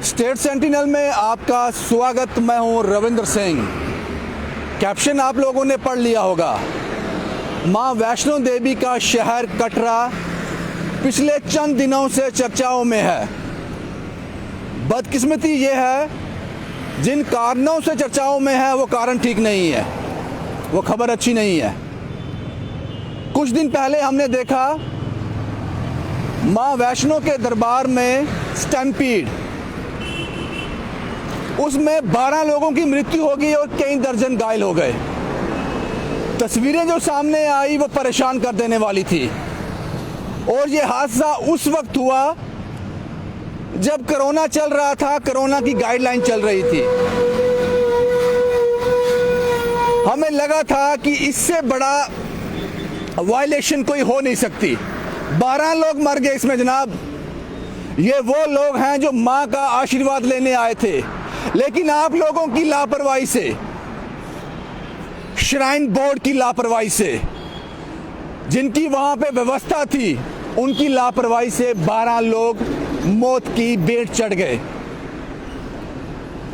State sentinel में आपका स्वागत। मैं हूं रविंद्र सिंह। कैप्शन आप लोगों ने पढ़ लिया होगा। मां वैष्णो देवी का शहर कटरा पिछले चंद दिनों से चर्चाओं में है। बदकिस्मती ये है, जिन कारणों से चर्चाओं में है वो कारण ठीक नहीं है, वो खबर अच्छी नहीं है। कुछ दिन पहले हमने देखा मां वैष्णो के दरबार में स्टैम्पीड, उसमें 12 लोगों की मृत्यु हो गई और कई दर्जन घायल हो गए। तस्वीरें जो सामने आई वो परेशान कर देने वाली थी। और ये हादसा उस वक्त हुआ जब कोरोना चल रहा था, कोरोना की गाइडलाइन चल रही थी। हमें लगा था कि इससे बड़ा वायलेशन कोई हो नहीं सकती। 12 लोग मर गए इसमें जनाब। ये वो लोग हैं जो मां का आशीर्वाद लेने आए थे, लेकिन आप लोगों की लापरवाही से, श्राइन बोर्ड की लापरवाही से, जिनकी वहां पे व्यवस्था थी, उनकी लापरवाही से 12 लोग मौत की भेंट चढ़ गए।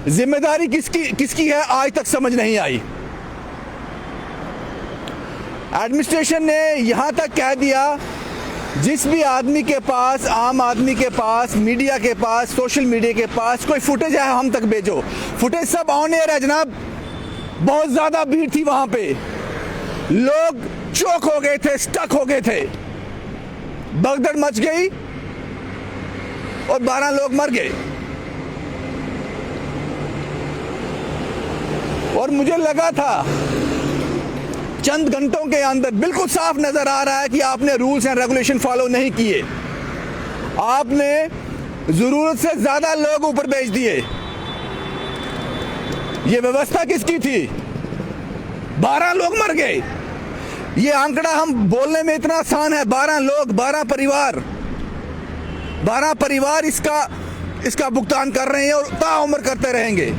जिम्मेदारी किसकी है आज तक समझ नहीं आई। एडमिनिस्ट्रेशन ने यहां तक कह दिया, जिस भी आदमी के पास, आम आदमी के पास, मीडिया के पास, सोशल मीडिया के पास कोई फुटेज है हम तक भेजो। फुटेज सब ऑन एयर है जनाब। बहुत ज्यादा भीड़ थी वहां पे, लोग चौक हो गए थे, स्टक हो गए थे, भगदड़ मच गई और 12 लोग मर गए। और मुझे लगा था चंद घंटों के अंदर बिल्कुल साफ नजर आ रहा है कि आपने रूल्स एंड रेगुलेशन फॉलो नहीं किए। आपने जरूरत से ज्यादा लोग ऊपर भेज दिए। ये व्यवस्था किसकी थी? 12 लोग मर गए। ये आंकड़ा हम बोलने में इतना आसान है। 12 लोग, 12 परिवार इसका भुगतान कर रहे हैं और ताउम्र करते रहेंगे।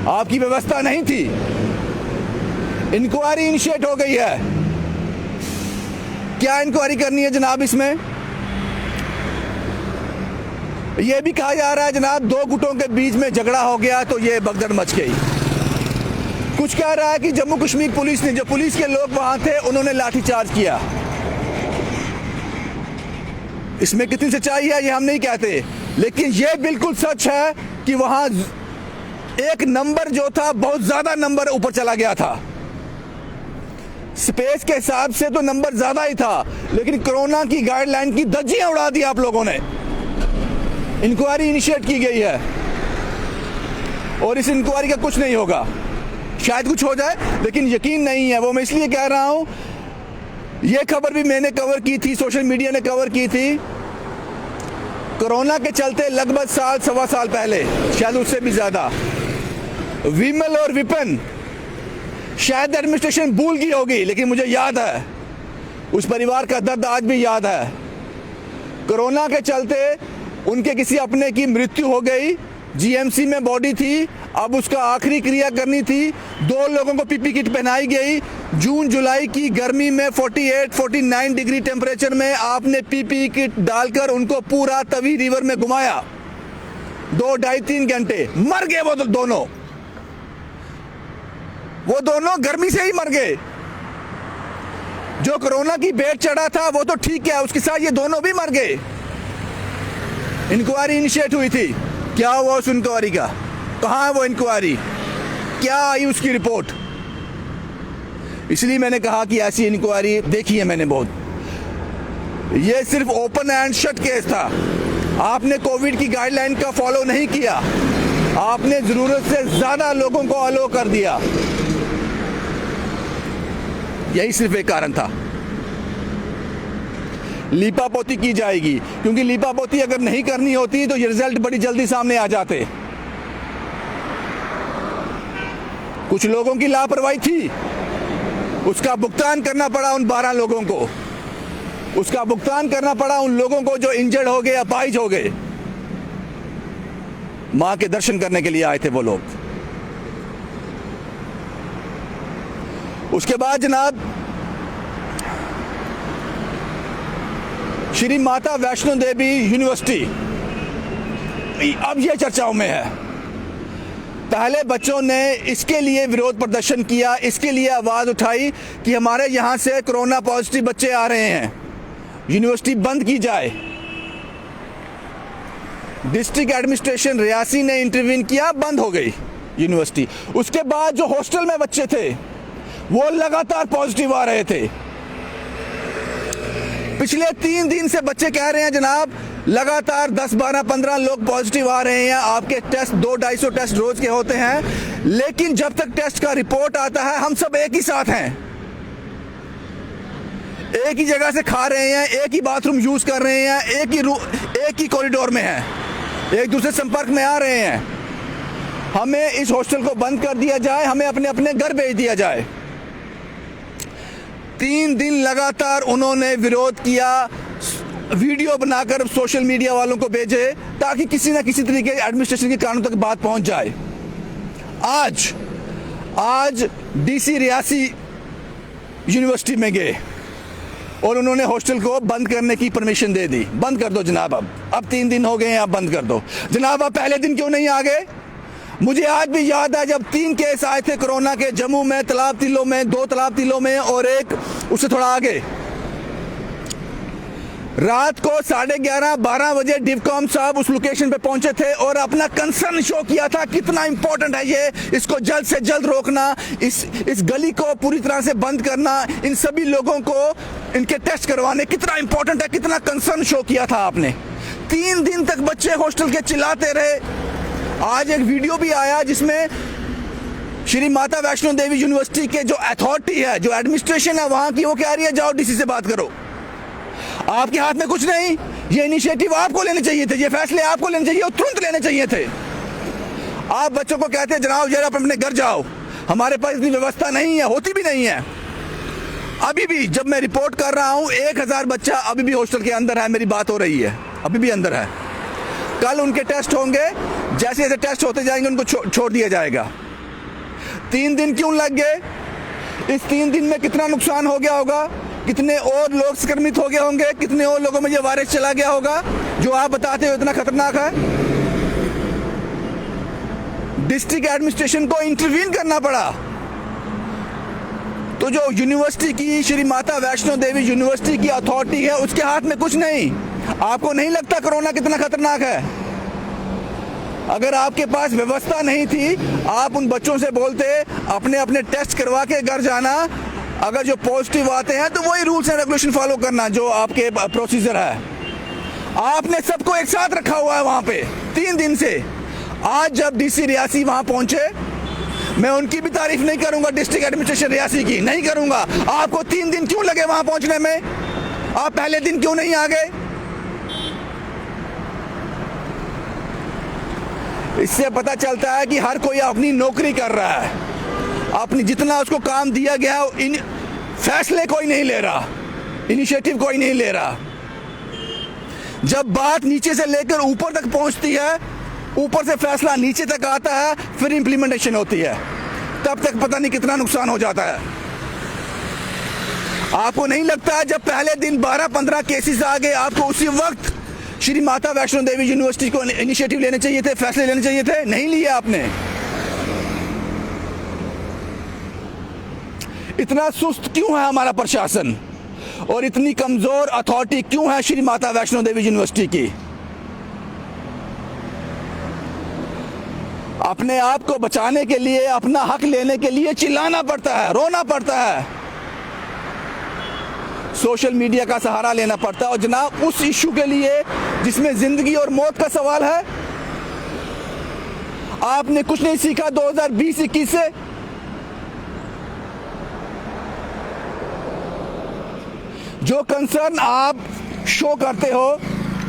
आपकी व्यवस्था नहीं थी। इंक्वायरी इनिशिएट हो गई है। क्या इंक्वायरी करनी है जनाब? इसमें यह भी कहा जा रहा है जनाब 2 गुटों के बीच में झगड़ा हो गया तो ये भगदड़ मच गई। कुछ कह रहा है कि जम्मू कश्मीर पुलिस ने, जो पुलिस के लोग वहां थे, उन्होंने लाठीचार्ज किया। इसमें कितनी सच्चाई है ये हम नहीं कहते, लेकिन यह बिल्कुल सच है कि वहां एक नंबर जो था, बहुत ज्यादा नंबर ऊपर चला गया था। स्पेस के हिसाब से तो नंबर ज्यादा ही था, लेकिन कोरोना की गाइडलाइन की धज्जियां उड़ा दी आप लोगों ने। इंक्वायरी इनिशिएट की गई है और इस इंक्वायरी का कुछ नहीं होगा। शायद कुछ हो जाए, लेकिन यकीन नहीं है। वो मैं इसलिए कह रहा हूं, यह खबर भी मैंने कवर की थी, सोशल मीडिया ने कवर की थी। कोरोना के चलते लगभग साल, सवा साल पहले, शायद उससे भी ज्यादा, विमल और विपिन, शायद एडमिनिस्ट्रेशन भूल गई होगी, लेकिन मुझे याद है, उस परिवार का दर्द आज भी याद है। कोरोना के चलते उनके किसी अपने की मृत्यु हो गई। जीएमसी में बॉडी थी, अब उसका आखिरी क्रिया करनी थी। 2 लोगों को पीपी किट पहनाई गई। जून जुलाई की गर्मी में 48-49 डिग्री टेम्परेचर में आपने पीपी किट डालकर उनको पूरा तवी रिवर में घुमाया। 2, 2.5, 3 घंटे मर गए वो दोनों। वो दोनों गर्मी से ही मर गए। जो कोरोना की भेंट चढ़ा था वो तो ठीक है, उसके साथ ये दोनों भी मर गए। इंक्वायरी इनिशिएट हुई थी, क्या हुआ उस इंक्वायरी का? कहां है वो इंक्वायरी? क्या आई उसकी रिपोर्ट? इसलिए मैंने कहा कि ऐसी इंक्वायरी देखी है मैंने बहुत। ये सिर्फ ओपन एंड शट केस था। आपने कोविड की गाइडलाइन का फॉलो नहीं किया। आपने जरूरत से ज्यादा लोगों को अलो कर दिया। यही सिर्फ एक कारण था। लीपापोती की जाएगी, क्योंकि लीपापोती अगर नहीं करनी होती तो ये रिजल्ट बड़ी जल्दी सामने आ जाते। कुछ लोगों की लापरवाही थी, उसका भुगतान करना पड़ा उन 12 लोगों को। उसका भुगतान करना पड़ा उन लोगों को जो इंजर्ड हो गए, अपाहिज हो गए। मां के दर्शन करने के लिए आए थे वो लोग। उसके बाद जनाब श्री माता वैष्णो देवी यूनिवर्सिटी अब ये चर्चाओं में है। पहले बच्चों ने इसके लिए विरोध प्रदर्शन किया, इसके लिए आवाज़ उठाई कि हमारे यहाँ से कोरोना पॉजिटिव बच्चे आ रहे हैं, यूनिवर्सिटी बंद की जाए। डिस्ट्रिक्ट एडमिनिस्ट्रेशन रियासी ने इंटरवीन किया, बंद हो गई यूनिवर्सिटी। उसके बाद जो हॉस्टल में बच्चे थे वो लगातार पॉजिटिव आ रहे थे। पिछले 3 दिन से बच्चे कह रहे हैं जनाब लगातार 10, 12, 15 लोग पॉजिटिव आ रहे हैं। आपके टेस्ट 200-250 टेस्ट रोज के होते हैं, लेकिन जब तक टेस्ट का रिपोर्ट आता है हम सब एक ही साथ हैं, एक ही जगह से खा रहे हैं, एक ही बाथरूम यूज कर रहे हैं, एक ही कॉरिडोर में हैं, एक दूसरे संपर्क में आ रहे हैं। हमें इस हॉस्टल को बंद कर दिया जाए, हमें अपने अपने घर भेज दिया जाए। 3 दिन लगातार उन्होंने विरोध किया, वीडियो बनाकर सोशल मीडिया वालों को भेजे ताकि किसी ना किसी तरीके एडमिनिस्ट्रेशन के कानों तक बात पहुंच जाए। आज डीसी रियासी यूनिवर्सिटी में गए और उन्होंने हॉस्टल को बंद करने की परमिशन दे दी। बंद कर दो जनाब, अब 3 दिन हो गए हैं, अब बंद कर दो जनाब। आप पहले दिन क्यों नहीं आ गए? मुझे आज भी याद है जब 3 केस आए थे कोरोना के, जम्मू में, तालाब तिलों में, 2 तालाब तिलों में और एक उससे थोड़ा आगे। रात को 11:30-12 बजे डिवकॉम साहब उस लोकेशन पे पहुंचे थे और अपना कंसर्न शो किया था कितना इंपॉर्टेंट है ये, इसको जल्द से जल्द रोकना, इस गली को पूरी तरह से बंद करना, इन सभी लोगों को इनके टेस्ट करवाने कितना इंपॉर्टेंट है, कितना कंसर्न शो किया था आपने। 3 दिन तक बच्चे हॉस्टल के चिल्लाते रहे। आज एक वीडियो भी आया जिसमें श्री माता वैष्णो देवी यूनिवर्सिटी के जो अथॉरिटी है, जो एडमिनिस्ट्रेशन है वहां की, वो कह रही है जाओ डीसी से बात करो। आपके हाथ में कुछ नहीं, ये इनिशिएटिव आपको लेने चाहिए थे, ये फैसले आपको लेने चाहिए और तुरंत लेने चाहिए थे। आप बच्चों को कहते हैं जनाब जरा अपने घर जाओ, हमारे पास इतनी व्यवस्था नहीं है, होती भी नहीं है। अभी भी जब मैं रिपोर्ट कर रहा हूं 1000 बच्चा अभी भी हॉस्टल के अंदर है, मेरी बात हो रही है, अभी भी अंदर है। कल उनके टेस्ट होंगे, जैसे जैसे टेस्ट होते जाएंगे उनको छोड़ दिया जाएगा। 3 दिन क्यों लग गए? इस 3 दिन में कितना नुकसान हो गया होगा, कितने और लोग संक्रमित हो गए होंगे, कितने और लोगों में ये वायरस चला गया होगा जो आप बताते हो इतना खतरनाक है। डिस्ट्रिक्ट एडमिनिस्ट्रेशन को इंटरवीन करना पड़ा। तो जो यूनिवर्सिटी की श्री माता वैष्णो देवी यूनिवर्सिटी की अथॉरिटी है उसके हाथ में कुछ नहीं। आपको नहीं लगता कोरोना कितना खतरनाक है? अगर आपके पास व्यवस्था नहीं थी, आप उन बच्चों से बोलते अपने अपने टेस्ट करवा के घर जाना, अगर जो पॉजिटिव आते हैं तो वही रूल्स एंड रेगुलेशन फॉलो करना जो आपके प्रोसीजर है। आपने सबको एक साथ रखा हुआ है वहां पे 3 दिन से। आज जब डीसी रियासी वहां पहुंचे, मैं उनकी भी तारीफ नहीं करूंगा, डिस्ट्रिक्ट एडमिनिस्ट्रेशन रियासी की नहीं करूंगा। आपको 3 दिन क्यों लगे वहां पहुंचने में? आप पहले दिन क्यों नहीं आ गए? इससे पता चलता है कि हर कोई अपनी नौकरी कर रहा है, अपनी जितना उसको काम दिया गया है, इन फैसले कोई नहीं ले रहा, इनिशिएटिव कोई नहीं ले रहा। जब बात नीचे से लेकर ऊपर तक पहुंचती है, ऊपर से फैसला नीचे तक आता है, फिर इंप्लीमेंटेशन होती है, तब तक पता नहीं कितना नुकसान हो जाता है। आपको नहीं लगता जब पहले दिन 12-15 केसेस आ गए, आपको उसी वक्त श्री माता वैष्णो देवी यूनिवर्सिटी को इनिशिएटिव लेने चाहिए थे, फैसले लेने चाहिए थे? नहीं लिए आपने। इतना सुस्त क्यों है हमारा प्रशासन और इतनी कमजोर अथॉरिटी क्यों है श्री माता वैष्णो देवी यूनिवर्सिटी की? अपने आप को बचाने के लिए, अपना हक लेने के लिए चिल्लाना पड़ता है, रोना पड़ता है, सोशल मीडिया का सहारा लेना पड़ता है। और जनाब उस इश्यू के लिए जिसमें जिंदगी और मौत का सवाल है, आपने कुछ नहीं सीखा 2020-21 से? जो कंसर्न आप शो करते हो,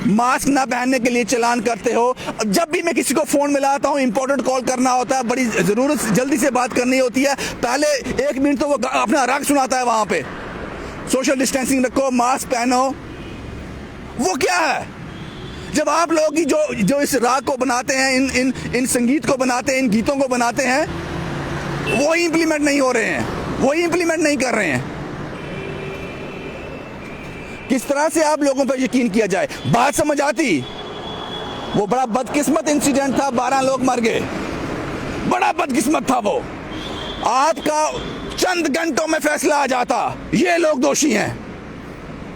मास्क ना पहनने के लिए चालान करते हो। जब भी मैं किसी को फोन मिलाता हूँ, इंपॉर्टेंट कॉल करना होता है, बड़ी जरूरत जल्दी से बात करनी होती है, पहले 1 मिनट तो वो अपना राग सुनाता है वहां पे, सोशल डिस्टेंसिंग रखो, मास्क पहनो। वो क्या है? जब आप लोग की जो इस राग को बनाते हैं, इन संगीत को बनाते हैं, इन गीतों को बनाते हैं, वो ही इंप्लीमेंट नहीं हो रहे हैं, वो ही इंप्लीमेंट नहीं कर रहे हैं। किस तरह से आप लोगों पर यकीन किया जाए? बात समझ आती? वो बड़ा बदकिस्मत इंसिडेंट था, 12 लोग मर गए, बड़ा बदकिस्मत था वो। आपका चंद घंटों में फैसला आ जाता, ये लोग दोषी हैं,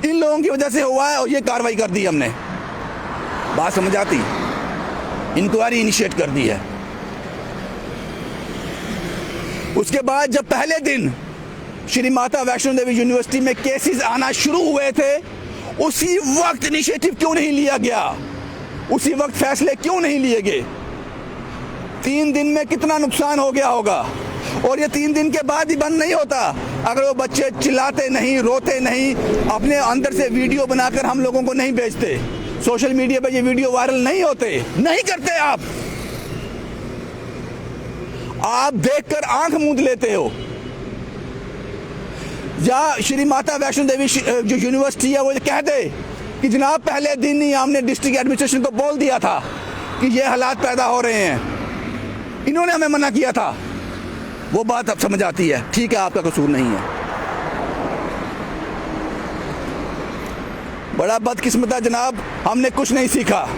इन लोगों की वजह से हुआ है और ये कार्रवाई कर दी हमने। बात समझ आती? इंक्वायरी इनिशिएट कर दी है। उसके बाद जब पहले दिन श्री माता वैष्णो देवी यूनिवर्सिटी में केसेस आना शुरू हुए थे, उसी वक्त इनिशिएटिव क्यों नहीं लिया गया? उसी वक्त फैसले क्यों नहीं लिए गए? 3 दिन में कितना नुकसान हो गया होगा, और ये 3 दिन के बाद ही बंद नहीं होता। अगर वो बच्चे चिल्लाते नहीं, रोते नहीं, अपने अंदर से वीडियो बनाकर हम लोगों को नहीं भेजते, सोशल मीडिया पे ये वीडियो वायरल नहीं होते, नहीं करते आप देखकर आंख मूंद लेते हो। या श्री माता वैष्णो देवी जो यूनिवर्सिटी है वो कह दे कि जनाब पहले दिन ही हमने डिस्ट्रिक्ट एडमिनिस्ट्रेशन को बोल दिया था कि ये हालात पैदा हो रहे हैं, इन्होंने हमें मना किया था, वो बात अब समझ आती है। ठीक है, आपका कसूर नहीं है। बड़ा बदकिस्मत है जनाब, हमने कुछ नहीं सीखा।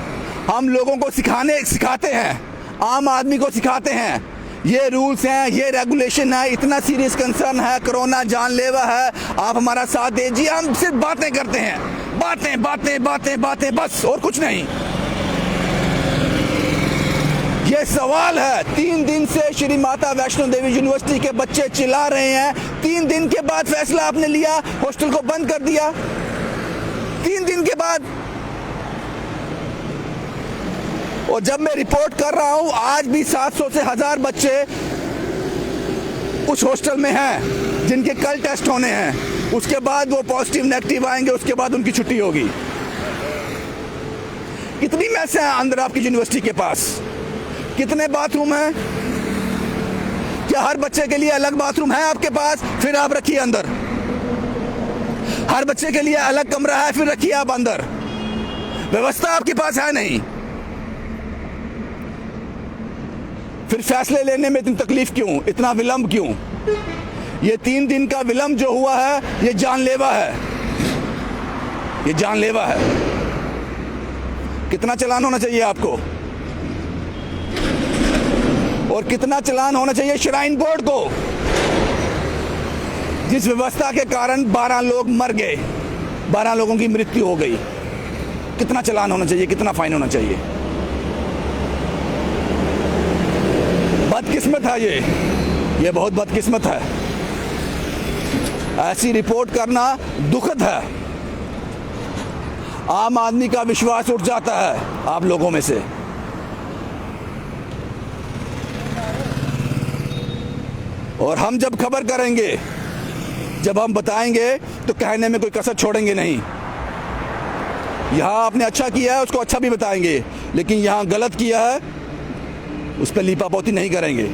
हम लोगों को सिखाते हैं, आम आदमी को सिखाते हैं, ये रूल्स हैं, ये रेगुलेशन है, इतना सीरियस कंसर्न है, कोरोना जानलेवा है, आप हमारा साथ दीजिए। हम सिर्फ बातें करते हैं, बातें बातें बातें बातें, बस, और कुछ नहीं। ये सवाल है, 3 दिन से श्री माता वैष्णो देवी यूनिवर्सिटी के बच्चे चिल्ला रहे हैं, 3 दिन के बाद फैसला आपने लिया, हॉस्टल को बंद कर दिया। 3 दिन के बाद, और जब मैं रिपोर्ट कर रहा हूं, आज भी 700 से 1000 बच्चे उस हॉस्टल में हैं जिनके कल टेस्ट होने हैं। उसके बाद वो पॉजिटिव नेगेटिव आएंगे, उसके बाद उनकी छुट्टी होगी। कितनी मैस हैं अंदर आपकी यूनिवर्सिटी के पास? कितने बाथरूम हैं? क्या हर बच्चे के लिए अलग बाथरूम है आपके पास? फिर आप रखिए अंदर। हर बच्चे के लिए अलग कमरा है, फिर रखिए आप अंदर। व्यवस्था आपके पास है नहीं। फिर फैसले लेने में इतनी तकलीफ क्यों, इतना विलंब क्यों? ये 3 दिन का विलंब जो हुआ है, ये जानलेवा है, ये जानलेवा है। कितना चालान होना चाहिए आपको, और कितना चालान होना चाहिए श्राइन बोर्ड को, जिस व्यवस्था के कारण 12 लोग मर गए, 12 लोगों की मृत्यु हो गई। कितना चालान होना चाहिए, कितना फाइन होना चाहिए? बदकिस्मत है ये बहुत बदकिस्मत है। ऐसी रिपोर्ट करना दुखद है। आम आदमी का विश्वास उठ जाता है आप लोगों में से। और हम जब खबर करेंगे, जब हम बताएंगे, तो कहने में कोई कसर छोड़ेंगे नहीं। यहां आपने अच्छा किया है, उसको अच्छा भी बताएंगे, लेकिन यहां गलत किया है, उस पर लीपापोती नहीं करेंगे।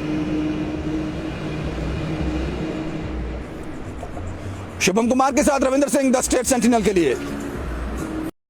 शुभम कुमार के साथ Ravindra Singh, the state sentinel के लिए।